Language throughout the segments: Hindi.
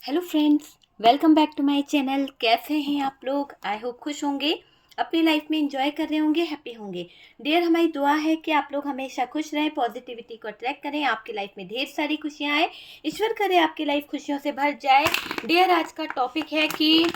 Hello friends, welcome back to my channel. कैसे हैं आप लोग? आई होप खुश होंगे, अपनी लाइफ में एंजॉय कर रहे होंगे, हैप्पी होंगे। डियर, हमारी दुआ है कि आप लोग हमेशा खुश रहें, पॉजिटिविटी को अट्रैक्ट करें, आपकी लाइफ में ढेर सारी खुशियां आए, ईश्वर करे आपकी लाइफ खुशियों से भर जाए। डियर, आज का टॉपिक है कि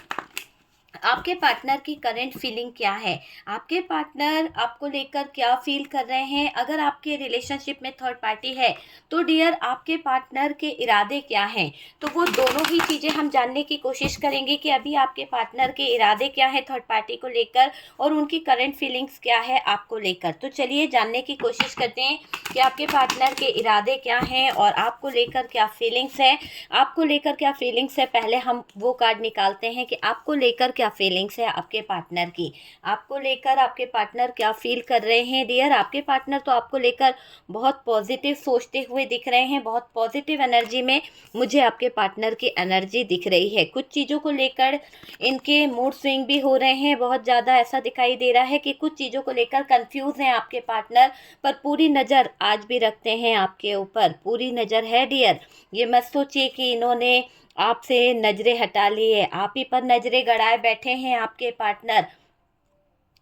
आपके पार्टनर की करंट फीलिंग क्या है। आपके पार्टनर आपको लेकर क्या फील कर रहे हैं। अगर आपके रिलेशनशिप में थर्ड पार्टी है तो डियर, आपके पार्टनर के इरादे क्या हैं। तो वो दोनों ही चीज़ें हम जानने की कोशिश करेंगे कि अभी आपके पार्टनर के इरादे क्या हैं थर्ड पार्टी को लेकर, और उनकी करंट फीलिंग्स क्या है आपको लेकर। तो चलिए जानने की कोशिश करते हैं कि आपके पार्टनर के इरादे क्या हैं और आपको लेकर क्या फीलिंग्स है। आपको लेकर क्या फीलिंग्स है, पहले हम वो कार्ड निकालते हैं कि आपको लेकर क्या फीलिंग्स है आपके पार्टनर की। आपको लेकर आपके पार्टनर क्या फील कर रहे हैं। डियर, आपके पार्टनर तो आपको लेकर बहुत पॉजिटिव सोचते हुए दिख रहे हैं, बहुत पॉजिटिव एनर्जी में मुझे आपके पार्टनर की एनर्जी दिख रही है। कुछ चीज़ों को लेकर इनके मूड स्विंग भी हो रहे हैं, बहुत ज़्यादा ऐसा दिखाई दे रहा है कि कुछ चीज़ों को लेकर कंफ्यूज हैं आपके पार्टनर, पर पूरी नज़र आज भी रखते हैं आपके ऊपर, पूरी नज़र है डियर। ये मत सोचिए कि इन्होंने आपसे नजरें हटा ली है, आप ही पर नजरें गड़ाए बैठे हैं आपके पार्टनर,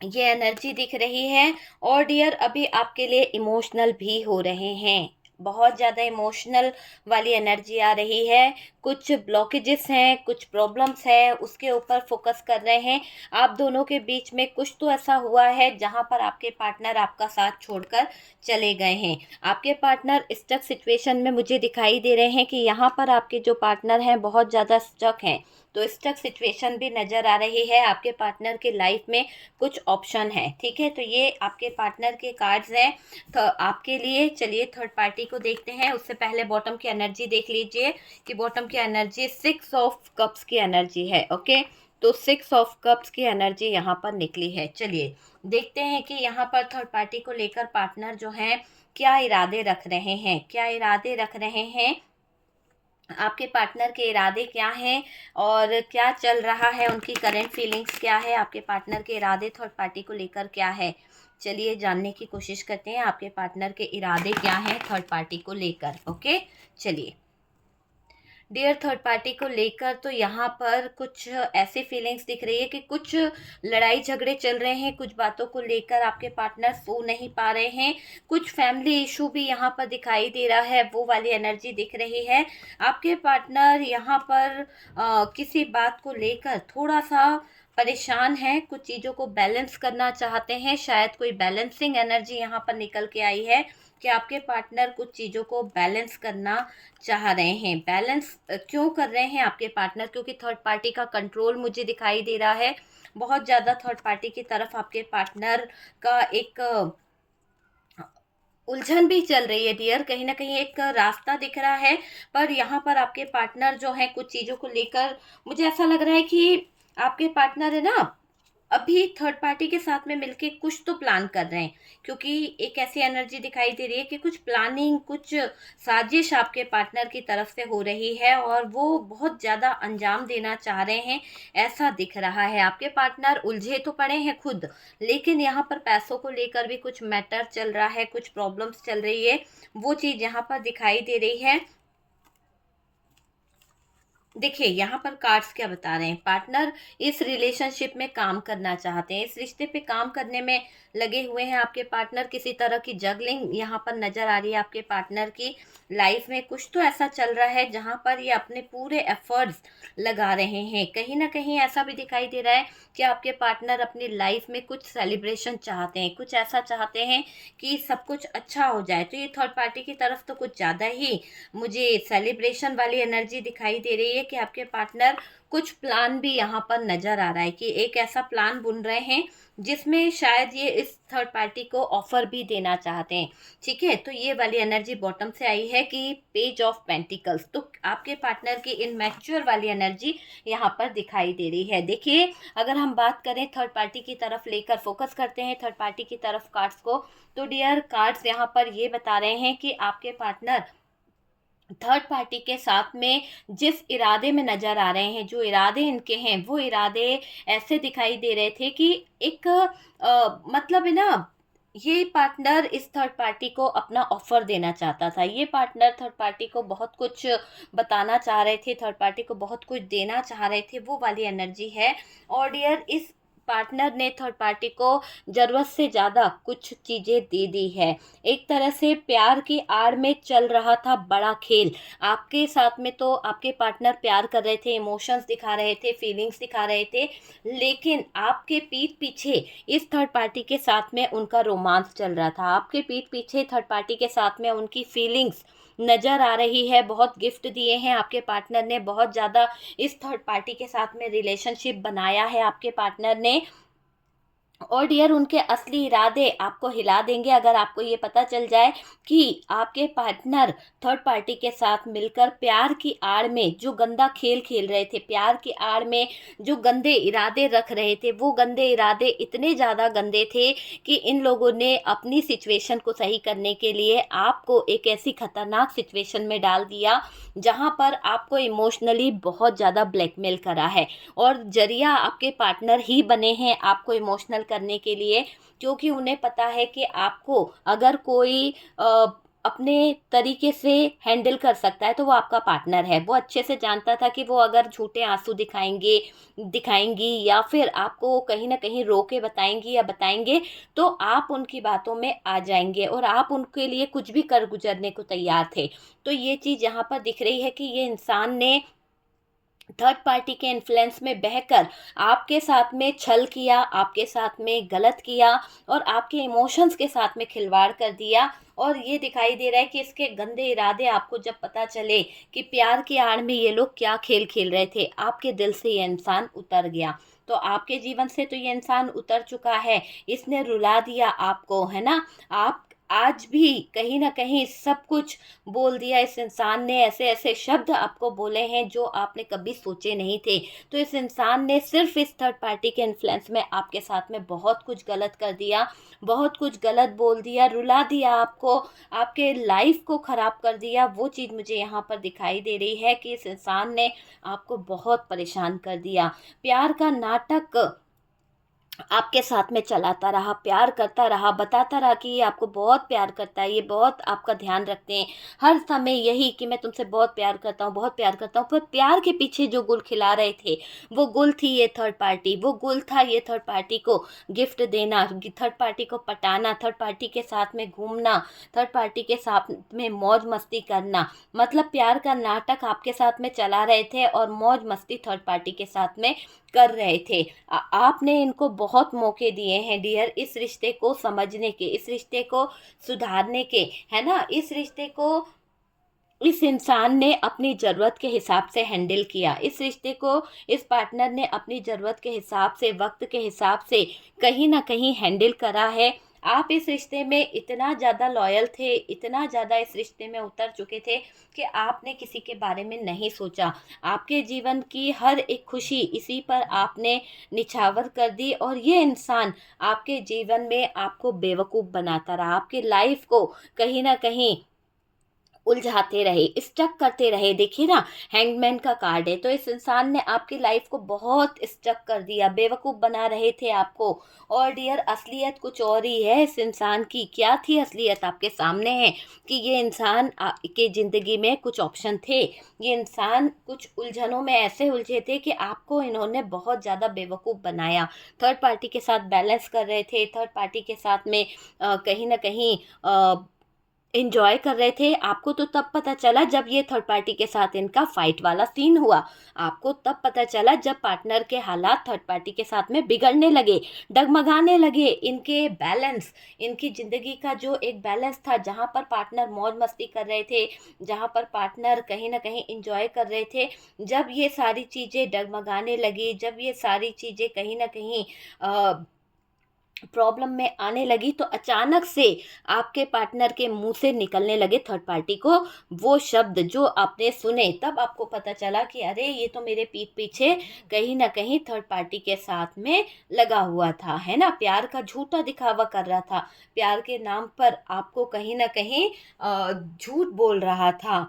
ये एनर्जी दिख रही है। और डियर, अभी आपके लिए इमोशनल भी हो रहे हैं, बहुत ज़्यादा इमोशनल वाली एनर्जी आ रही है। कुछ ब्लॉकेजेस हैं, कुछ प्रॉब्लम्स है, उसके ऊपर फोकस कर रहे हैं। आप दोनों के बीच में कुछ तो ऐसा हुआ है जहां पर आपके पार्टनर आपका साथ छोड़कर चले गए हैं। आपके पार्टनर स्टक सिचुएशन में मुझे दिखाई दे रहे हैं कि यहाँ पर आपके जो पार्टनर हैं बहुत ज़्यादा स्टक हैं। तो स्टक सिचुएशन भी नज़र आ रही है आपके पार्टनर के लाइफ में। कुछ ऑप्शन है, ठीक है। तो ये आपके पार्टनर के कार्ड्स हैं तो आपके लिए। चलिए थर्ड पार्टी को देखते हैं, उससे पहले बॉटम की एनर्जी देख लीजिए कि बॉटम की एनर्जी 6 ऑफ कप्स की एनर्जी है। ओके, तो 6 ऑफ कप्स की एनर्जी यहाँ पर निकली है। चलिए देखते हैं कि यहाँ पर थर्ड पार्टी को लेकर पार्टनर जो हैं क्या इरादे रख रहे हैं, क्या इरादे रख रहे हैं। आपके पार्टनर के इरादे क्या हैं और क्या चल रहा है, उनकी करंट फीलिंग्स क्या है, आपके पार्टनर के इरादे थर्ड पार्टी को लेकर क्या है। चलिए जानने की कोशिश करते हैं आपके पार्टनर के इरादे क्या हैं थर्ड पार्टी को लेकर। ओके, चलिए डियर, थर्ड पार्टी को लेकर तो यहाँ पर कुछ ऐसी फीलिंग्स दिख रही है कि कुछ लड़ाई झगड़े चल रहे हैं, कुछ बातों को लेकर आपके पार्टनर सो नहीं पा रहे हैं। कुछ फैमिली इशू भी यहाँ पर दिखाई दे रहा है, वो वाली एनर्जी दिख रही है। आपके पार्टनर यहाँ पर किसी बात को लेकर थोड़ा सा परेशान है, कुछ चीज़ों को बैलेंस करना चाहते हैं। शायद कोई बैलेंसिंग एनर्जी यहाँ पर निकल के आई है कि आपके पार्टनर कुछ चीज़ों को बैलेंस करना चाह रहे हैं। बैलेंस क्यों कर रहे हैं आपके पार्टनर? क्योंकि थर्ड पार्टी का कंट्रोल मुझे दिखाई दे रहा है बहुत ज़्यादा थर्ड पार्टी की तरफ। आपके पार्टनर का एक उलझन भी चल रही है डियर, कहीं ना कहीं एक रास्ता दिख रहा है। पर यहाँ पर आपके पार्टनर जो है कुछ चीज़ों को लेकर, मुझे ऐसा लग रहा है कि आपके पार्टनर है ना, अभी थर्ड पार्टी के साथ में मिलके कुछ तो प्लान कर रहे हैं। क्योंकि एक ऐसी एनर्जी दिखाई दे रही है कि कुछ प्लानिंग, कुछ साजिश आपके पार्टनर की तरफ से हो रही है और वो बहुत ज़्यादा अंजाम देना चाह रहे हैं, ऐसा दिख रहा है। आपके पार्टनर उलझे तो पड़े हैं खुद, लेकिन यहाँ पर पैसों को लेकर भी कुछ मैटर चल रहा है, कुछ प्रॉब्लम्स चल रही है, वो चीज़ यहाँ पर दिखाई दे रही है। देखिए यहाँ पर कार्ड्स क्या बता रहे हैं, पार्टनर इस रिलेशनशिप में काम करना चाहते हैं, इस रिश्ते पे काम करने में लगे हुए हैं आपके पार्टनर। किसी तरह की जगलिंग यहाँ पर नजर आ रही है आपके पार्टनर की लाइफ में। कुछ तो ऐसा चल रहा है जहाँ पर ये अपने पूरे एफर्ट्स लगा रहे हैं। कहीं ना कहीं ऐसा भी दिखाई दे रहा है कि आपके पार्टनर अपनी लाइफ में कुछ सेलिब्रेशन चाहते हैं, कुछ ऐसा चाहते हैं कि सब कुछ अच्छा हो जाए। तो ये थर्ड पार्टी की तरफ तो कुछ ज़्यादा ही मुझे सेलिब्रेशन वाली एनर्जी दिखाई दे रही है कि आपके पार्टनर कुछ प्लान भी यहाँ पर नजर आ रहा है कि एक ऐसा प्लान बुन रहे हैं जिसमें शायद ये इस थर्ड पार्टी को ऑफर भी देना चाहते हैं। ठीक है, तो ये वाली एनर्जी बॉटम से आई है कि पेज ऑफ पेंटिकल्स। तो आपके पार्टनर की इनमैच्योर वाली एनर्जी यहाँ पर दिखाई दे रही है। देखिए, अगर हम बात करें थर्ड पार्टी की तरफ लेकर, फोकस करते हैं थर्ड पार्टी की तरफ कार्ड्स को, तो डियर कार्ड्स यहाँ पर ये बता रहे हैं कि आपके पार्टनर थर्ड पार्टी के साथ में जिस इरादे में नजर आ रहे हैं, जो इरादे इनके हैं, वो इरादे ऐसे दिखाई दे रहे थे कि एक मतलब है ना, ये पार्टनर इस थर्ड पार्टी को अपना ऑफर देना चाहता था। ये पार्टनर थर्ड पार्टी को बहुत कुछ बताना चाह रहे थे, थर्ड पार्टी को बहुत कुछ देना चाह रहे थे, वो वाली एनर्जी है। और डियर, इस पार्टनर ने थर्ड पार्टी को ज़रूरत से ज़्यादा कुछ चीज़ें दे दी है। एक तरह से प्यार की आड़ में चल रहा था बड़ा खेल। आपके साथ में तो आपके पार्टनर प्यार कर रहे थे, इमोशंस दिखा रहे थे, फीलिंग्स दिखा रहे थे, लेकिन आपके पीठ पीछे इस थर्ड पार्टी के साथ में उनका रोमांस चल रहा था। आपके पीठ पीछे थर्ड पार्टी के साथ में उनकी फीलिंग्स नज़र आ रही है। बहुत गिफ्ट दिए हैं आपके पार्टनर ने, बहुत ज़्यादा इस थर्ड पार्टी के साथ में रिलेशनशिप बनाया है आपके पार्टनर ने। और डियर, उनके असली इरादे आपको हिला देंगे अगर आपको ये पता चल जाए कि आपके पार्टनर थर्ड पार्टी के साथ मिलकर प्यार की आड़ में जो गंदा खेल खेल रहे थे, प्यार की आड़ में जो गंदे इरादे रख रहे थे, वो गंदे इरादे इतने ज़्यादा गंदे थे कि इन लोगों ने अपनी सिचुएशन को सही करने के लिए आपको एक ऐसी खतरनाक सिचुएशन में डाल दिया जहाँ पर आपको इमोशनली बहुत ज़्यादा ब्लैकमेल करा है। और जरिया आपके पार्टनर ही बने हैं आपको इमोशनल करने के लिए, क्योंकि उन्हें पता है कि आपको अगर कोई अपने तरीके से हैंडल कर सकता है तो वो आपका पार्टनर है। वो अच्छे से जानता था कि वो अगर झूठे आंसू दिखाएंगी या फिर आपको कहीं ना कहीं रोके बताएंगी या बताएंगे, तो आप उनकी बातों में आ जाएंगे और आप उनके लिए कुछ भी कर गुजरने को तैयार थे। तो ये चीज़ यहाँ पर दिख रही है कि ये इंसान ने थर्ड पार्टी के इन्फ्लुएंस में बहकर आपके साथ में छल किया, आपके साथ में गलत किया और आपके इमोशंस के साथ में खिलवाड़ कर दिया। और ये दिखाई दे रहा है कि इसके गंदे इरादे आपको जब पता चले कि प्यार की आड़ में ये लोग क्या खेल खेल रहे थे, आपके दिल से ये इंसान उतर गया। तो आपके जीवन से तो ये इंसान उतर चुका है, इसने रुला दिया आपको, है ना। आप आज भी कहीं ना कहीं सब कुछ बोल दिया इस इंसान ने, ऐसे ऐसे शब्द आपको बोले हैं जो आपने कभी सोचे नहीं थे। तो इस इंसान ने सिर्फ इस थर्ड पार्टी के इन्फ्लुएंस में आपके साथ में बहुत कुछ गलत कर दिया, बहुत कुछ गलत बोल दिया, रुला दिया आपको, आपके लाइफ को ख़राब कर दिया। वो चीज़ मुझे यहाँ पर दिखाई दे रही है कि इस इंसान ने आपको बहुत परेशान कर दिया। प्यार का नाटक आपके साथ में चलाता रहा, प्यार करता रहा, बताता रहा कि ये आपको बहुत प्यार करता है, ये बहुत आपका ध्यान रखते हैं, हर समय यही कि मैं तुमसे बहुत प्यार करता हूँ, बहुत प्यार करता हूँ। पर प्यार के पीछे जो गुल खिला रहे थे, वो गुल थी ये थर्ड पार्टी, वो गुल था ये थर्ड पार्टी को गिफ्ट देना, थर्ड पार्टी को पटाना, थर्ड पार्टी के साथ में घूमना, थर्ड पार्टी के साथ में मौज मस्ती करना। मतलब प्यार का नाटक आपके साथ में चला रहे थे और मौज मस्ती थर्ड पार्टी के साथ में कर रहे थे। आपने इनको बहुत मौके दिए हैं डियर, इस रिश्ते को समझने के, इस रिश्ते को सुधारने के, है ना। इस रिश्ते को इस इंसान ने अपनी ज़रूरत के हिसाब से हैंडल किया, इस रिश्ते को इस पार्टनर ने अपनी ज़रूरत के हिसाब से, वक्त के हिसाब से कहीं ना कहीं हैंडल करा है। आप इस रिश्ते में इतना ज़्यादा लॉयल थे, इतना ज़्यादा इस रिश्ते में उतर चुके थे कि आपने किसी के बारे में नहीं सोचा। आपके जीवन की हर एक खुशी इसी पर आपने निछावर कर दी और ये इंसान आपके जीवन में आपको बेवकूफ़ बनाता रहा, आपकी लाइफ को कहीं ना कहीं उलझाते रहे, स्टक करते रहे। देखिए ना, हैंगमैन का कार्ड है, तो इस इंसान ने आपकी लाइफ को बहुत स्टक कर दिया, बेवकूफ़ बना रहे थे आपको। और डियर, असलियत कुछ और ही है इस इंसान की। क्या थी असलियत आपके सामने है कि ये इंसान के ज़िंदगी में कुछ ऑप्शन थे, ये इंसान कुछ उलझनों में ऐसे उलझे थे कि आपको इन्होंने बहुत ज़्यादा बेवकूफ़ बनाया। थर्ड पार्टी के साथ बैलेंस कर रहे थे, थर्ड पार्टी के साथ में कहीं ना कहीं एंजॉय कर रहे थे। आपको तो तब पता चला जब ये थर्ड पार्टी के साथ इनका फाइट वाला सीन हुआ। आपको तब पता चला जब पार्टनर के हालात थर्ड पार्टी के साथ में बिगड़ने लगे, डगमगाने लगे। इनके बैलेंस, इनकी ज़िंदगी का जो एक बैलेंस था, जहाँ पर पार्टनर मौज मस्ती कर रहे थे, जहाँ पर पार्टनर कहीं ना कहीं इंजॉय कर रहे थे, जब ये सारी चीज़ें डगमगाने लगी, जब ये सारी चीज़ें कहीं ना कहीं प्रॉब्लम में आने लगी, तो अचानक से आपके पार्टनर के मुंह से निकलने लगे थर्ड पार्टी को वो शब्द जो आपने सुने। तब आपको पता चला कि अरे, ये तो मेरे पीठ पीछे कहीं ना कहीं थर्ड पार्टी के साथ में लगा हुआ था, है ना। प्यार का झूठा दिखावा कर रहा था, प्यार के नाम पर आपको कहीं ना कहीं झूठ बोल रहा था।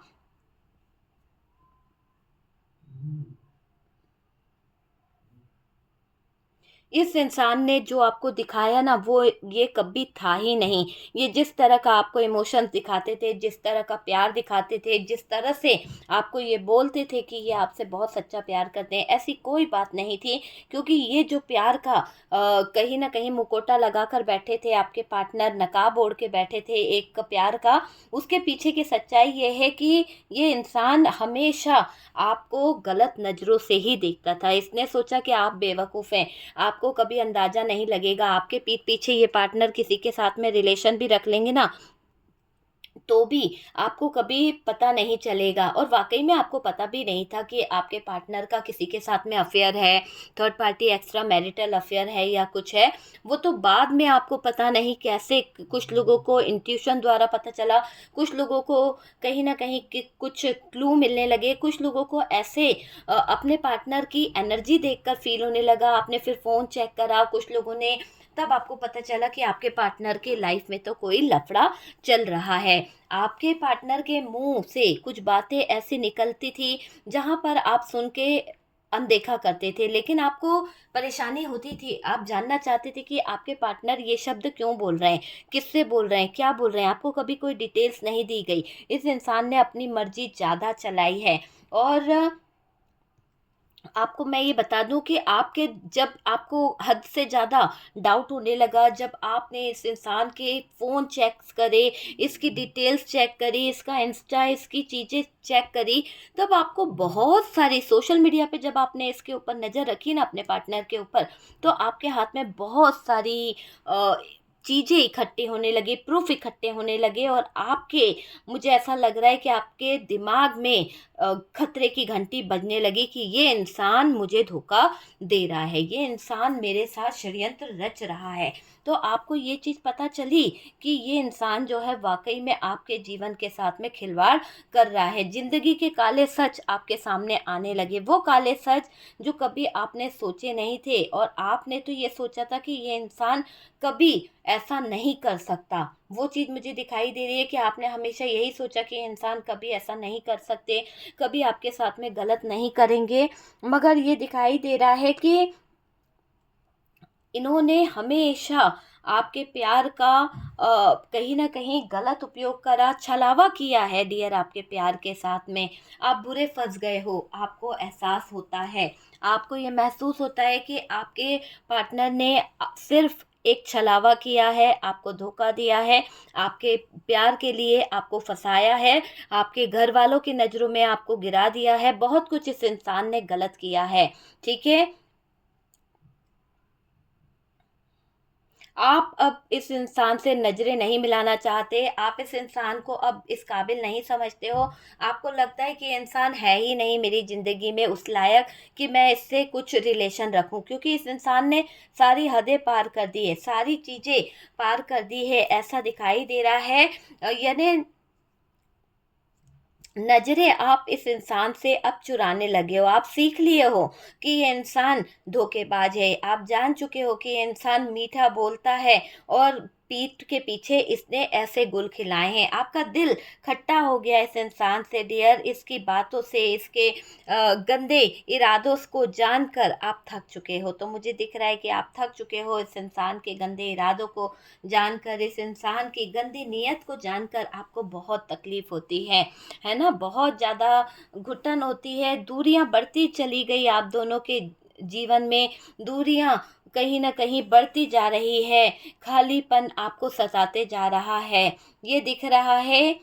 इस इंसान ने जो आपको दिखाया ना, वो ये कभी था ही नहीं। ये जिस तरह का आपको इमोशंस दिखाते थे, जिस तरह का प्यार दिखाते थे, जिस तरह से आपको ये बोलते थे कि ये आपसे बहुत सच्चा प्यार करते हैं, ऐसी कोई बात नहीं थी। क्योंकि ये जो प्यार का कहीं न कहीं मुखौटा लगाकर बैठे थे आपके पार्टनर, नकाब ओढ़ के बैठे थे एक प्यार का, उसके पीछे की सच्चाई ये है कि ये इंसान हमेशा आपको गलत नज़रों से ही देखता था। इसने सोचा कि आप बेवकूफ़ हैं, आपको कभी अंदाज़ा नहीं लगेगा, आपके पीठ पीछे ये पार्टनर किसी के साथ में रिलेशन भी रख लेंगे ना, तो भी आपको कभी पता नहीं चलेगा। और वाक़ई में आपको पता भी नहीं था कि आपके पार्टनर का किसी के साथ में अफ़ेयर है, third party extra marital affair है या कुछ है। वो तो बाद में आपको पता नहीं कैसे, कुछ लोगों को इंट्यूशन द्वारा पता चला, कुछ लोगों को कहीं न कहीं कि कुछ क्लू मिलने लगे, कुछ लोगों को ऐसे अपने पार्टनर की एनर्जी देखकर फ़ील होने लगा। आपने फिर फ़ोन चेक करा, कुछ लोगों ने, तब आपको पता चला कि आपके पार्टनर के लाइफ़ में तो कोई लफड़ा चल रहा है। आपके पार्टनर के मुँह से कुछ बातें ऐसी निकलती थी, जहाँ पर आप सुन के अनदेखा करते थे, लेकिन आपको परेशानी होती थी। आप जानना चाहते थे कि आपके पार्टनर ये शब्द क्यों बोल रहे हैं, किससे बोल रहे हैं, क्या बोल रहे हैं, आपको कभी कोई डिटेल्स नहीं दी गई। इस इंसान ने अपनी मर्ज़ी ज़्यादा चलाई है। और आपको मैं ये बता दूँ कि आपके, जब आपको हद से ज़्यादा डाउट होने लगा, जब आपने इस इंसान के फ़ोन चेक्स करे, इसकी डिटेल्स चेक करी, इसका इंस्टा, इसकी चीज़ें चेक करी, तब आपको बहुत सारी सोशल मीडिया पे, जब आपने इसके ऊपर नज़र रखी ना अपने पार्टनर के ऊपर, तो आपके हाथ में बहुत सारी अ, चीज़ें इकट्ठी होने लगी, प्रूफ़ इकट्ठे होने लगे, और आपके, मुझे ऐसा लग रहा है कि आपके दिमाग में खतरे की घंटी बजने लगी कि ये इंसान मुझे धोखा दे रहा है, ये इंसान मेरे साथ षड्यंत्र रच रहा है। तो आपको ये चीज़ पता चली कि ये इंसान जो है वाक़ई में आपके जीवन के साथ में खिलवाड़ कर रहा है। ज़िंदगी के काले सच आपके सामने आने लगे, वो काले सच जो कभी आपने सोचे नहीं थे, और आपने तो ये सोचा था कि ये इंसान कभी ऐसा नहीं कर सकता। वो चीज़ मुझे दिखाई दे रही है कि आपने हमेशा यही सोचा कि ये इंसान कभी ऐसा नहीं कर सकते, कभी आपके साथ में गलत नहीं करेंगे। मगर ये दिखाई दे रहा है कि इन्होंने हमेशा आपके प्यार का कहीं न कहीं गलत उपयोग करा, छलावा किया है डियर आपके प्यार के साथ में। आप बुरे फँस गए हो, आपको एहसास होता है। आपको ये महसूस होता है कि आपके पार्टनर ने सिर्फ़ एक छलावा किया है, आपको धोखा दिया है, आपके प्यार के लिए आपको फँसाया है, आपके घरवालों की नज़रों में आपको गिरा दिया है, बहुत कुछ इस इंसान ने गलत किया है, ठीक है? आप अब इस इंसान से नज़रें नहीं मिलाना चाहते, आप इस इंसान को अब इस काबिल नहीं समझते हो, आपको लगता है कि ये इंसान है ही नहीं मेरी ज़िंदगी में उस लायक कि मैं इससे कुछ रिलेशन रखूँ, क्योंकि इस इंसान ने सारी हदें पार कर दी है, सारी चीज़ें पार कर दी है, ऐसा दिखाई दे रहा है। यानी नज़रें आप इस इंसान से अब चुराने लगे हो, आप सीख लिए हो कि ये इंसान धोखेबाज है, आप जान चुके हो कि ये इंसान मीठा बोलता है और पीठ के पीछे इसने ऐसे गुल खिलाए हैं। आपका दिल खट्टा हो गया इस इंसान से डियर, इसकी बातों से, इसके गंदे इरादों को जानकर आप थक चुके हो। तो मुझे दिख रहा है कि आप थक चुके हो इस इंसान के गंदे इरादों को जानकर, इस इंसान की गंदी नीयत को जानकर आपको बहुत तकलीफ़ होती है ना? बहुत ज़्यादा घुटन होती है, दूरियाँ बढ़ती चली गई आप दोनों के जीवन में, दूरियाँ कहीं न कहीं बढ़ती जा रही है, खालीपन आपको सताते जा रहा है। ये दिख रहा है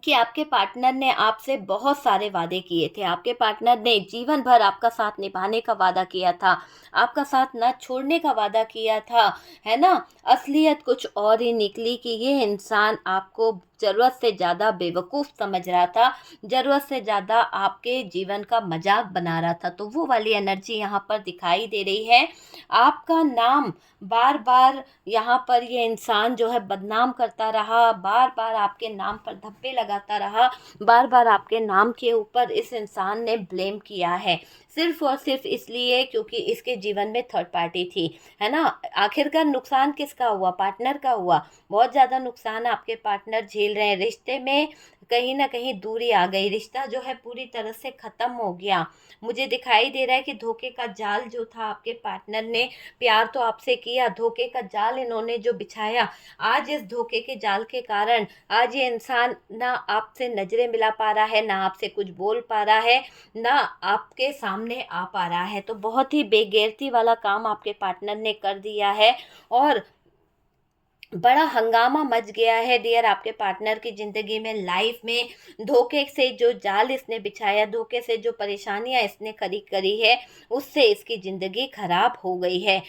कि आपके पार्टनर ने आपसे बहुत सारे वादे किए थे। आपके पार्टनर ने जीवन भर आपका साथ निभाने का वादा किया था, आपका साथ ना छोड़ने का वादा किया था, है ना? असलियत कुछ और ही निकली कि ये इंसान आपको ज़रूरत से ज़्यादा बेवकूफ़ समझ रहा था, ज़रूरत से ज़्यादा आपके जीवन का मज़ाक बना रहा था। तो वो वाली एनर्जी यहाँ पर दिखाई दे रही है। आपका नाम बार-बार यहाँ पर ये इंसान जो है बदनाम करता रहा, बार-बार आपके नाम पर धब्बे लगाता रहा, बार बार आपके नाम के ऊपर इस इंसान ने ब्लेम किया है, सिर्फ और सिर्फ इसलिए क्योंकि इसके जीवन में थर्ड पार्टी थी, है ना। आखिरकार नुकसान किसका हुआ? पार्टनर का हुआ। बहुत ज़्यादा नुकसान आपके पार्टनर झेल रहे हैं। रिश्ते में कहीं ना कहीं दूरी आ गई, रिश्ता जो है पूरी तरह से ख़त्म हो गया। मुझे दिखाई दे रहा है कि धोखे का जाल जो था आपके पार्टनर ने, प्यार तो आपसे किया, धोखे का जाल इन्होंने जो बिछाया, आज इस धोखे के जाल के कारण आज ये इंसान ना आपसे नजरें मिला पा रहा है, ना आपसे कुछ बोल पा रहा है, ना आपके सामने आ पा रहा है। तो बहुत ही बेगैरती वाला काम आपके पार्टनर ने कर दिया है और बड़ा हंगामा मच गया है डियर आपके पार्टनर की ज़िंदगी में, लाइफ में। धोखे से जो जाल इसने बिछाया, धोखे से जो परेशानियां इसने खड़ी करी है, उससे इसकी ज़िंदगी खराब हो गई है।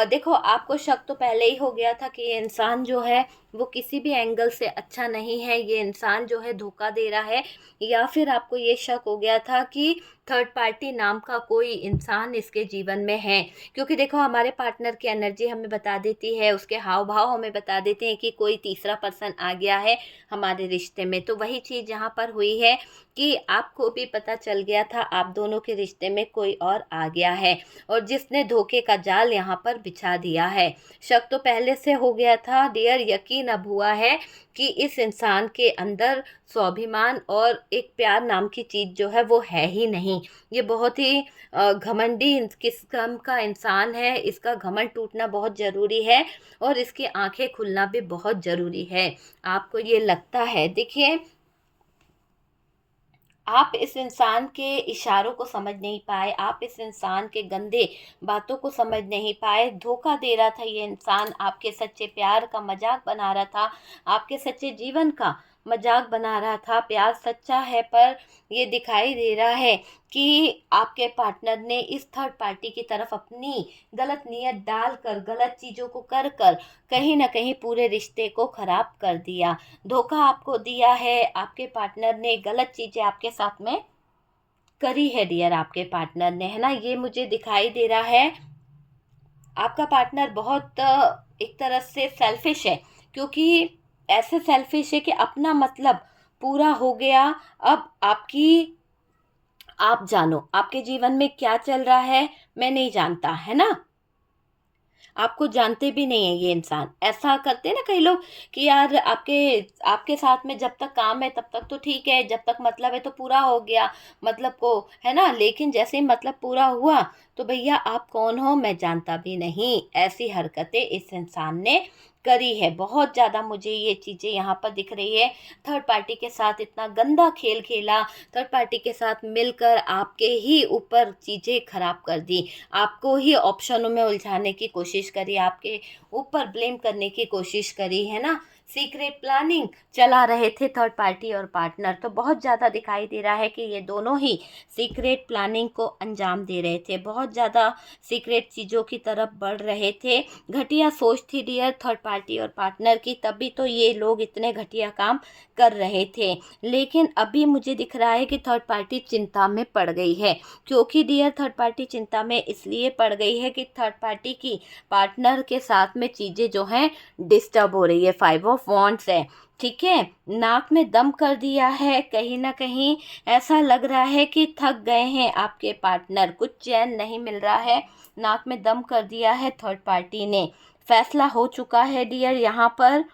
देखो, आपको शक तो पहले ही हो गया था कि ये इंसान जो है वो किसी भी एंगल से अच्छा नहीं है, ये इंसान जो है धोखा दे रहा है, या फिर आपको ये शक हो गया था कि थर्ड पार्टी नाम का कोई इंसान इसके जीवन में है। क्योंकि देखो, हमारे पार्टनर की एनर्जी हमें बता देती है, उसके हाव भाव हमें बता देते हैं कि कोई तीसरा पर्सन आ गया है हमारे रिश्ते में। तो वही चीज़ यहाँ पर हुई है कि आपको भी पता चल गया था आप दोनों के रिश्ते में कोई और आ गया है, और जिसने धोखे का जाल यहाँ पर बिछा दिया है। शक तो पहले से हो गया था डियर, यकीन अब हुआ है कि इस इंसान के अंदर स्वाभिमान और एक प्यार नाम की चीज़ जो है वो है ही नहीं। ये बहुत ही घमंडी किस्म का इंसान है, इसका घमंड टूटना बहुत ज़रूरी है और इसकी आंखें खुलना भी बहुत ज़रूरी है। आपको ये लगता है, देखिए, आप इस इंसान के इशारों को समझ नहीं पाए, आप इस इंसान के गंदे बातों को समझ नहीं पाए। धोखा दे रहा था ये इंसान, आपके सच्चे प्यार का मजाक बना रहा था, आपके सच्चे जीवन का मजाक बना रहा था। प्यार सच्चा है, पर ये दिखाई दे रहा है कि आपके पार्टनर ने इस थर्ड पार्टी की तरफ अपनी गलत नीयत डालकर, गलत चीज़ों को कर कर कहीं ना कहीं पूरे रिश्ते को खराब कर दिया। धोखा आपको दिया है, आपके पार्टनर ने गलत चीज़ें आपके साथ में करी है डियर, आपके पार्टनर ने, है ना। ये मुझे दिखाई दे रहा है आपका पार्टनर बहुत एक तरह से सेल्फिश है, क्योंकि ऐसे सेल्फिश है कि अपना मतलब पूरा हो गया। अब आप जानो आपके जीवन में क्या चल रहा है, मैं नहीं जानता, है ना। आपको जानते भी नहीं है ये इंसान। ऐसा करते हैं ना कई लोग कि यार आपके आपके साथ में जब तक काम है तब तक तो ठीक है, जब तक मतलब है तो पूरा हो गया मतलब को, है ना। लेकिन जैसे ही मतलब पूरा हुआ तो भैया आप कौन हो मैं जानता भी नहीं। ऐसी हरकतें इस इंसान ने करी है। बहुत ज़्यादा मुझे ये चीज़ें यहाँ पर दिख रही है। थर्ड पार्टी के साथ इतना गंदा खेल खेला, थर्ड पार्टी के साथ मिलकर आपके ही ऊपर चीज़ें खराब कर दी, आपको ही ऑप्शनों में उलझाने की कोशिश करी, आपके ऊपर ब्लेम करने की कोशिश करी, है ना। सीक्रेट प्लानिंग चला रहे थे थर्ड पार्टी और पार्टनर। तो बहुत ज़्यादा दिखाई दे रहा है कि ये दोनों ही सीक्रेट प्लानिंग को अंजाम दे रहे थे, बहुत ज़्यादा सीक्रेट चीज़ों की तरफ बढ़ रहे थे। घटिया सोच थी डियर थर्ड पार्टी और पार्टनर की, तभी तो ये लोग इतने घटिया काम कर रहे थे। लेकिन अभी मुझे दिख रहा है कि थर्ड पार्टी चिंता में पड़ गई है। क्योंकि डियर थर्ड पार्टी चिंता में इसलिए पड़ गई है कि थर्ड पार्टी की पार्टनर के साथ में चीज़ें जो हैं डिस्टर्ब हो रही है। 5 ऑफ वॉन्ड्स है, ठीक है, नाक में दम कर दिया है। कहीं ना कहीं ऐसा लग रहा है कि थक गए हैं आपके पार्टनर, कुछ चैन नहीं मिल रहा है, नाक में दम कर दिया है थर्ड पार्टी ने। फैसला हो चुका है डियर यहाँ पर।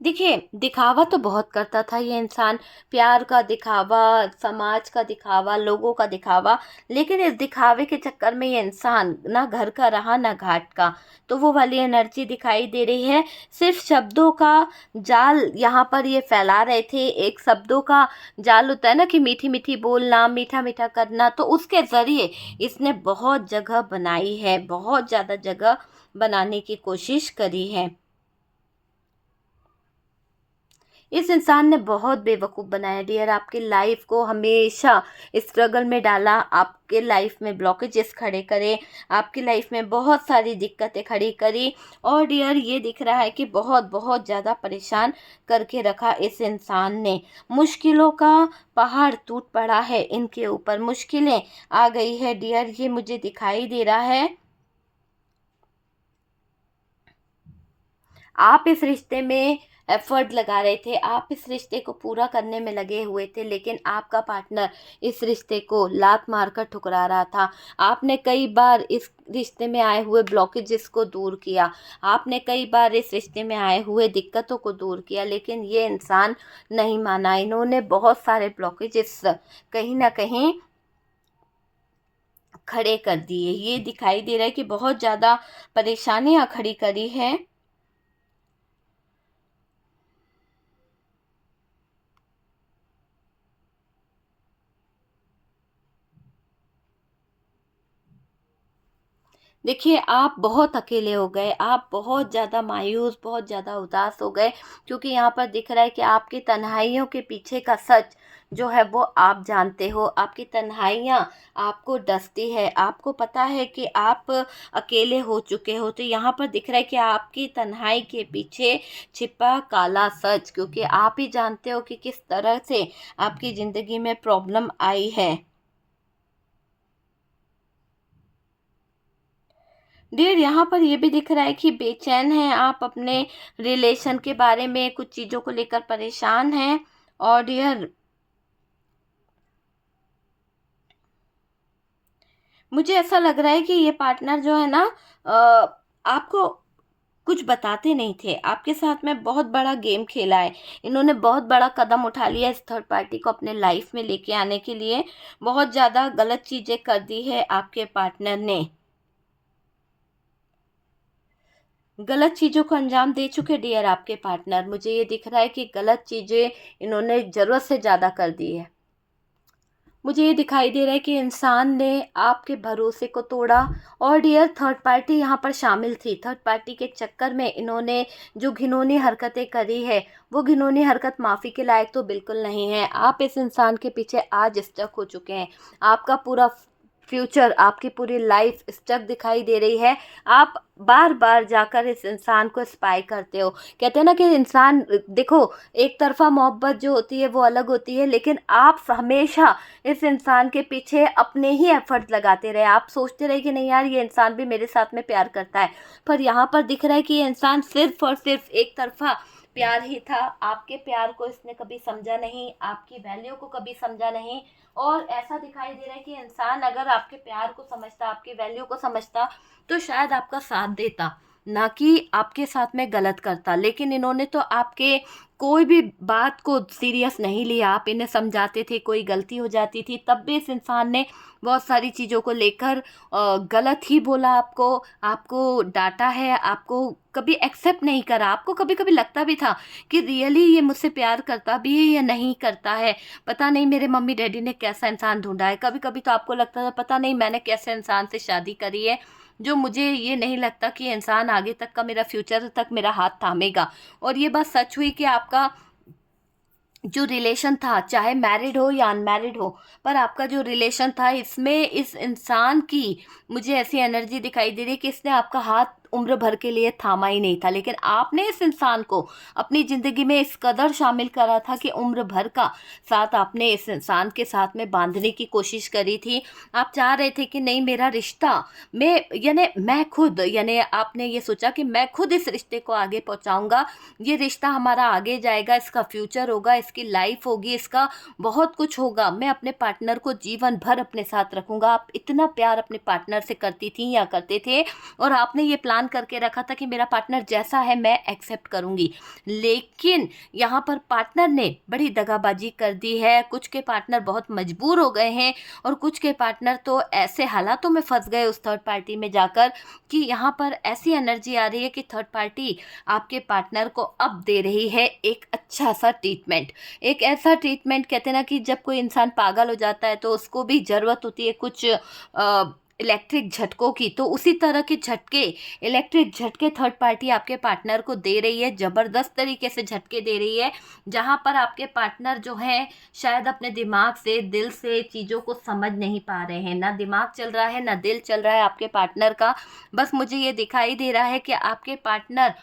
देखिए, दिखावा तो बहुत करता था ये इंसान, प्यार का दिखावा, समाज का दिखावा, लोगों का दिखावा। लेकिन इस दिखावे के चक्कर में ये इंसान ना घर का रहा ना घाट का। तो वो वाली एनर्जी दिखाई दे रही है। सिर्फ शब्दों का जाल यहाँ पर ये फैला रहे थे। एक शब्दों का जाल होता है ना कि मीठी मीठी बोलना, मीठा मीठा करना, तो उसके ज़रिए इसने बहुत जगह बनाई है, बहुत ज़्यादा जगह बनाने की कोशिश करी है। इस इंसान ने बहुत बेवकूफ़ बनाया डियर, आपकी लाइफ को हमेशा स्ट्रगल में डाला, आपके लाइफ में ब्लॉकेजेस खड़े करे, आपकी लाइफ में बहुत सारी दिक्कतें खड़ी करी। और डियर ये दिख रहा है कि बहुत बहुत ज़्यादा परेशान करके रखा इस इंसान ने। मुश्किलों का पहाड़ टूट पड़ा है इनके ऊपर, मुश्किलें आ गई है डियर, ये मुझे दिखाई दे रहा है। आप इस रिश्ते में एफर्ट लगा रहे थे, आप इस रिश्ते को पूरा करने में लगे हुए थे, लेकिन आपका पार्टनर इस रिश्ते को लात मारकर ठुकरा रहा था। आपने कई बार इस रिश्ते में आए हुए ब्लॉकेजेस को दूर किया, आपने कई बार इस रिश्ते में आए हुए दिक्कतों को दूर किया, लेकिन ये इंसान नहीं माना। इन्होंने बहुत सारे ब्लॉकेजेस कहीं ना कहीं खड़े कर दिए। ये दिखाई दे रहा है कि बहुत ज़्यादा परेशानियां खड़ी करी है। देखिए, आप बहुत अकेले हो गए, आप बहुत ज़्यादा मायूस, बहुत ज़्यादा उदास हो गए, क्योंकि यहाँ पर दिख रहा है कि आपकी तन्हाइयों के पीछे का सच जो है वो आप जानते हो। आपकी तन्हाइयाँ आपको डसती है, आपको पता है कि आप अकेले हो चुके हो। तो यहाँ पर दिख रहा है कि आपकी तन्हाई के पीछे छिपा काला सच, क्योंकि आप ही जानते हो कि किस तरह से आपकी ज़िंदगी में प्रॉब्लम आई है। डियर, यहाँ पर ये भी दिख रहा है कि बेचैन हैं आप, अपने रिलेशन के बारे में कुछ चीज़ों को लेकर परेशान हैं। और डियर, मुझे ऐसा लग रहा है कि ये पार्टनर जो है ना, आपको कुछ बताते नहीं थे, आपके साथ में बहुत बड़ा गेम खेला है। इन्होंने बहुत बड़ा कदम उठा लिया इस थर्ड पार्टी को अपने लाइफ में लेके आने के लिए। बहुत ज़्यादा गलत चीज़ें कर दी है आपके पार्टनर ने, गलत चीज़ों को अंजाम दे चुके डियर आपके पार्टनर। मुझे ये दिख रहा है कि गलत चीज़ें इन्होंने ज़रूरत से ज़्यादा कर दी है। मुझे ये दिखाई दे रहा है कि इंसान ने आपके भरोसे को तोड़ा। और डियर, थर्ड पार्टी यहाँ पर शामिल थी। थर्ड पार्टी के चक्कर में इन्होंने जो घिनौनी हरकतें करी है, वो घिनौनी हरकत माफ़ी के लायक तो बिल्कुल नहीं है। आप इस इंसान के पीछे आज स्टक हो चुके हैं। आपका पूरा फ्यूचर, आपकी पूरी लाइफ स्टक दिखाई दे रही है। आप बार बार जाकर इस इंसान को स्पाई करते हो। कहते हैं ना कि इंसान, देखो, एक तरफा मोहब्बत जो होती है वो अलग होती है, लेकिन आप हमेशा इस इंसान के पीछे अपने ही एफर्ट लगाते रहे। आप सोचते रहे कि नहीं यार, ये इंसान भी मेरे साथ में प्यार करता है। पर यहाँ पर दिख रहा है कि ये इंसान सिर्फ और सिर्फ एक तरफा प्यार ही था। आपके प्यार को इसने कभी समझा नहीं, आपकी वैल्यू को कभी समझा नहीं। और ऐसा दिखाई दे रहा है कि इंसान अगर आपके प्यार को समझता, आपकी वैल्यू को समझता, तो शायद आपका साथ देता, ना कि आपके साथ में गलत करता। लेकिन इन्होंने तो आपके कोई भी बात को सीरियस नहीं लिया। आप इन्हें समझाते थे, कोई गलती हो जाती थी तब भी इस इंसान ने बहुत सारी चीज़ों को लेकर गलत ही बोला आपको, आपको डांटा है, आपको कभी एक्सेप्ट नहीं करा। आपको कभी कभी लगता भी था कि रियली ये मुझसे प्यार करता भी है या नहीं करता है, पता नहीं मेरे मम्मी डैडी ने कैसा इंसान ढूंढा है। कभी कभी तो आपको लगता था पता नहीं मैंने कैसे इंसान से शादी करी है, जो मुझे ये नहीं लगता कि ये इंसान आगे तक का, मेरा फ्यूचर तक मेरा हाथ थामेगा। और ये बात सच हुई कि आपका जो रिलेशन था, चाहे मैरिड हो या अनमैरिड हो, पर आपका जो रिलेशन था, इसमें इस इंसान की मुझे ऐसी एनर्जी दिखाई दे रही है कि इसने आपका हाथ उम्र भर के लिए थामा ही नहीं था। लेकिन आपने इस इंसान को अपनी ज़िंदगी में इस कदर शामिल करा था कि उम्र भर का साथ आपने इस इंसान के साथ में बांधने की कोशिश करी थी। आप चाह रहे थे कि नहीं, मेरा रिश्ता, मैं खुद, यानी आपने ये सोचा कि मैं खुद इस रिश्ते को आगे पहुंचाऊंगा, ये रिश्ता हमारा आगे जाएगा, इसका फ्यूचर होगा, इसकी लाइफ होगी, इसका बहुत कुछ होगा, मैं अपने पार्टनर को जीवन भर अपने साथ रखूंगा। आप इतना प्यार अपने पार्टनर से करती थी या करते थे, और आपने ये प्लान करके रखा था कि मेरा पार्टनर जैसा है मैं एक्सेप्ट करूंगी। लेकिन यहाँ पर पार्टनर ने बड़ी दगाबाजी कर दी है। कुछ के पार्टनर बहुत मजबूर हो गए हैं, और कुछ के पार्टनर तो ऐसे हालातों में फंस गए उस थर्ड पार्टी में जाकर कि यहाँ पर ऐसी एनर्जी आ रही है कि थर्ड पार्टी आपके पार्टनर को अब दे रही है एक अच्छा सा ट्रीटमेंट। एक ऐसा ट्रीटमेंट, कहते हैं ना कि जब कोई इंसान पागल हो जाता है तो उसको भी ज़रूरत होती है कुछ इलेक्ट्रिक झटकों की, तो उसी तरह के झटके, इलेक्ट्रिक झटके थर्ड पार्टी आपके पार्टनर को दे रही है। ज़बरदस्त तरीके से झटके दे रही है, जहाँ पर आपके पार्टनर जो है शायद अपने दिमाग से, दिल से चीज़ों को समझ नहीं पा रहे हैं। ना दिमाग चल रहा है, ना दिल चल रहा है आपके पार्टनर का। बस मुझे ये दिखाई दे रहा है कि आपके पार्टनर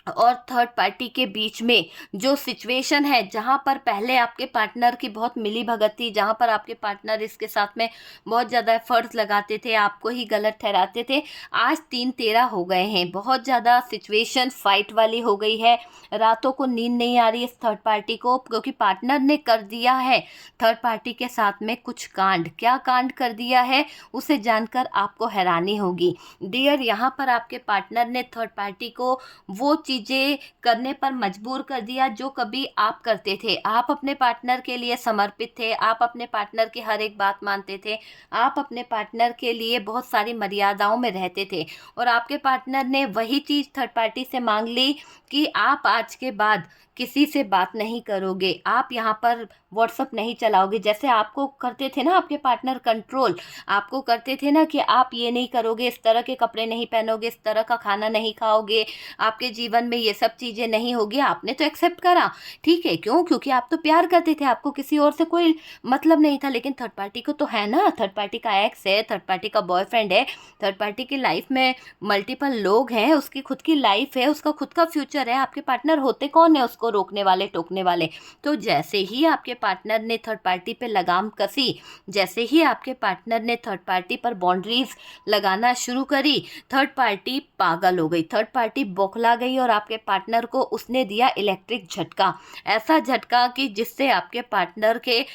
और थर्ड पार्टी के बीच में जो सिचुएशन है, जहाँ पर पहले आपके पार्टनर की बहुत मिली भगत थी, जहाँ पर आपके पार्टनर इसके साथ में बहुत ज़्यादा एफर्ट्स लगाते थे, आपको ही गलत ठहराते थे, आज 3-13 हो गए हैं। बहुत ज़्यादा सिचुएशन फाइट वाली हो गई है। रातों को नींद नहीं आ रही है इस थर्ड पार्टी को, क्योंकि पार्टनर ने कर दिया है थर्ड पार्टी के साथ में कुछ कांड। क्या कांड कर दिया है उसे जानकर आपको हैरानी होगी डियर। यहाँ पर आपके पार्टनर ने थर्ड पार्टी को वो चीज़ें करने पर मजबूर कर दिया जो कभी आप करते थे। आप अपने पार्टनर के लिए समर्पित थे, आप अपने पार्टनर की हर एक बात मानते थे, आप अपने पार्टनर के लिए बहुत सारी मर्यादाओं में रहते थे, और आपके पार्टनर ने वही चीज़ थर्ड पार्टी से मांग ली कि आप आज के बाद किसी से बात नहीं करोगे, आप यहाँ पर व्हाट्सअप नहीं चलाओगे। जैसे आपको करते थे ना आपके पार्टनर कंट्रोल, आपको करते थे ना कि आप ये नहीं करोगे, इस तरह के कपड़े नहीं पहनोगे, इस तरह का खाना नहीं खाओगे, आपके जीवन में ये सब चीज़ें नहीं होगी। आपने तो एक्सेप्ट करा, ठीक है, क्यों? क्योंकि आप तो प्यार करते थे, आपको किसी और से कोई मतलब नहीं था। लेकिन थर्ड पार्टी को तो है ना, थर्ड पार्टी का एक्स है, थर्ड पार्टी का बॉयफ्रेंड है, थर्ड पार्टी की लाइफ में मल्टीपल लोग हैं, उसकी खुद की लाइफ है, उसका खुद का फ्यूचर है। आपके पार्टनर होते कौन है उसको रोकने वाले, टोकने वाले? तो जैसे ही आपके पार्टनर ने थर्ड पार्टी पे लगाम कसी, जैसे ही आपके पार्टनर ने थर्ड पार्टी पर बाउंड्रीज लगाना शुरू करी, थर्ड पार्टी पागल हो गई, थर्ड पार्टी बौखला गई, और आपके पार्टनर को उसने दिया इलेक्ट्रिक झटका। ऐसा झटका कि जिससे आपके पार्टनर के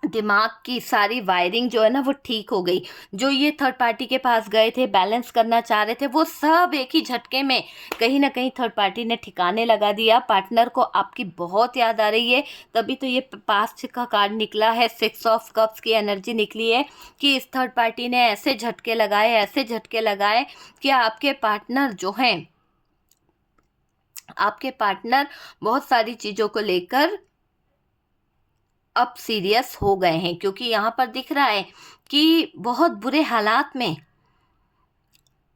दिमाग की सारी वायरिंग जो है ना वो ठीक हो गई। जो ये थर्ड पार्टी के पास गए थे, बैलेंस करना चाह रहे थे, वो सब एक ही झटके में कहीं ना कहीं थर्ड पार्टी ने ठिकाने लगा दिया। पार्टनर को आपकी बहुत याद आ रही है, तभी तो ये पास्ट का कार्ड निकला है, 6 ऑफ कप्स की एनर्जी निकली है कि इस थर्ड पार्टी ने ऐसे झटके लगाए, ऐसे झटके लगाए कि आपके पार्टनर जो हैं, आपके पार्टनर बहुत सारी चीज़ों को लेकर अब सीरियस हो गए हैं। क्योंकि यहाँ पर दिख रहा है कि बहुत बुरे हालात में,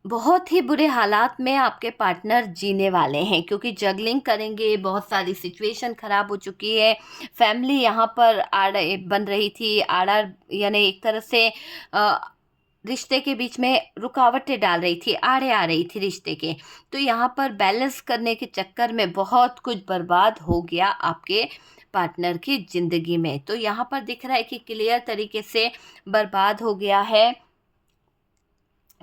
बहुत ही बुरे हालात में आपके पार्टनर जीने वाले हैं, क्योंकि जगलिंग करेंगे, बहुत सारी सिचुएशन ख़राब हो चुकी है। फैमिली यहाँ पर बन रही थी, यानी एक तरह से रिश्ते के बीच में रुकावटें डाल रही थी, आड़े आ रही थी रिश्ते के। तो यहाँ पर बैलेंस करने के चक्कर में बहुत कुछ बर्बाद हो गया आपके पार्टनर की ज़िंदगी में। तो यहाँ पर दिख रहा है कि क्लियर तरीके से बर्बाद हो गया है।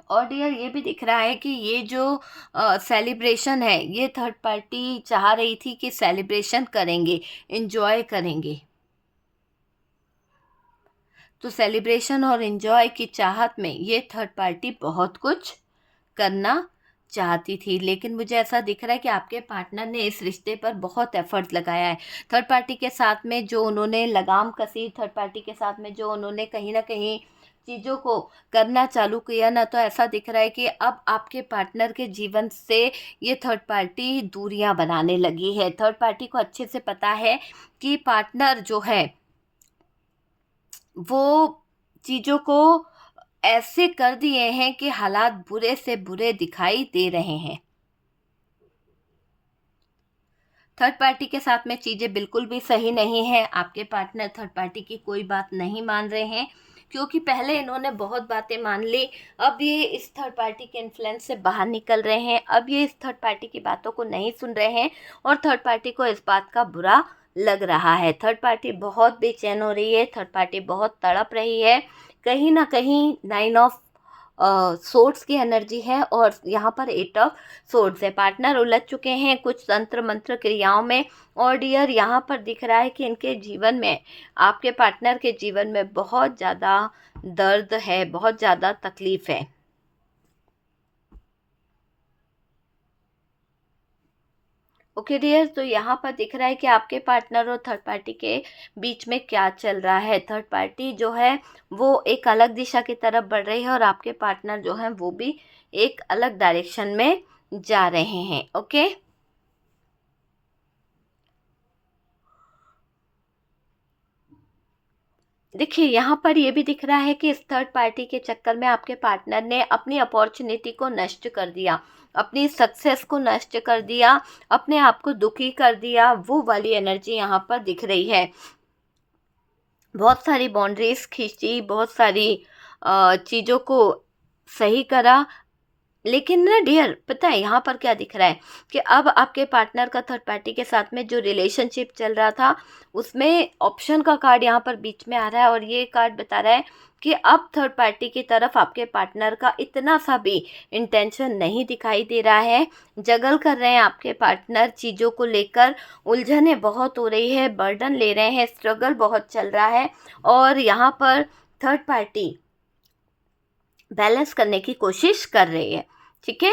और डियर ये भी दिख रहा है कि ये जो सेलिब्रेशन है, ये थर्ड पार्टी चाह रही थी कि सेलिब्रेशन करेंगे, एंजॉय करेंगे। तो सेलिब्रेशन और एंजॉय की चाहत में ये थर्ड पार्टी बहुत कुछ करना चाहती थी। लेकिन मुझे ऐसा दिख रहा है कि आपके पार्टनर ने इस रिश्ते पर बहुत एफर्ट्स लगाया है। थर्ड पार्टी के साथ में जो उन्होंने लगाम कसी, थर्ड पार्टी के साथ में जो उन्होंने कहीं ना कहीं चीज़ों को करना चालू किया ना, तो ऐसा दिख रहा है कि अब आपके पार्टनर के जीवन से ये थर्ड पार्टी दूरियां बनाने लगी है। थर्ड पार्टी को अच्छे से पता है कि पार्टनर जो है वो चीज़ों को ऐसे कर दिए हैं कि हालात बुरे से बुरे दिखाई दे रहे हैं। थर्ड पार्टी के साथ में चीज़ें बिल्कुल भी सही नहीं है। आपके पार्टनर थर्ड पार्टी की कोई बात नहीं मान रहे हैं, क्योंकि पहले इन्होंने बहुत बातें मान ली, अब ये इस थर्ड पार्टी के इन्फ्लुएंस से बाहर निकल रहे हैं। अब ये इस थर्ड पार्टी की बातों को नहीं सुन रहे हैं, और थर्ड पार्टी को इस बात का बुरा लग रहा है। थर्ड पार्टी बहुत बेचैन हो रही है, थर्ड पार्टी बहुत तड़प रही है। कहीं ना कहीं 9 ऑफ सोर्ड्स की एनर्जी है, और यहाँ पर 8 ऑफ सोर्ड्स है। पार्टनर उलझ चुके हैं कुछ तंत्र मंत्र क्रियाओं में, और डियर यहाँ पर दिख रहा है कि इनके जीवन में, आपके पार्टनर के जीवन में बहुत ज़्यादा दर्द है, बहुत ज़्यादा तकलीफ़ है। ओके डियर, तो यहाँ पर दिख रहा है कि आपके पार्टनर और थर्ड पार्टी के बीच में क्या चल रहा है। थर्ड पार्टी जो है वो एक अलग दिशा की तरफ बढ़ रही है, और आपके पार्टनर जो हैं वो भी एक अलग डायरेक्शन में जा रहे हैं। ओके, देखिए यहाँ पर ये भी दिख रहा है कि इस थर्ड पार्टी के चक्कर में आपके पार्टनर ने अपनी अपॉर्चुनिटी को नष्ट कर दिया, अपनी सक्सेस को नष्ट कर दिया, अपने आप को दुखी कर दिया। वो वाली एनर्जी यहाँ पर दिख रही है। बहुत सारी बाउंड्रीज खींची, बहुत सारी चीज़ों को सही करा, लेकिन ना डियर, पता है यहाँ पर क्या दिख रहा है कि अब आपके पार्टनर का थर्ड पार्टी के साथ में जो रिलेशनशिप चल रहा था, उसमें ऑप्शन का कार्ड यहाँ पर बीच में आ रहा है, और ये कार्ड बता रहा है कि अब थर्ड पार्टी की तरफ आपके पार्टनर का इतना सा भी इंटेंशन नहीं दिखाई दे रहा है। जगल कर रहे हैं आपके पार्टनर चीज़ों को लेकर, उलझने बहुत हो रही है, बर्डन ले रहे हैं, स्ट्रगल बहुत चल रहा है, और यहाँ पर थर्ड पार्टी बैलेंस करने की कोशिश कर रही है। ठीक है।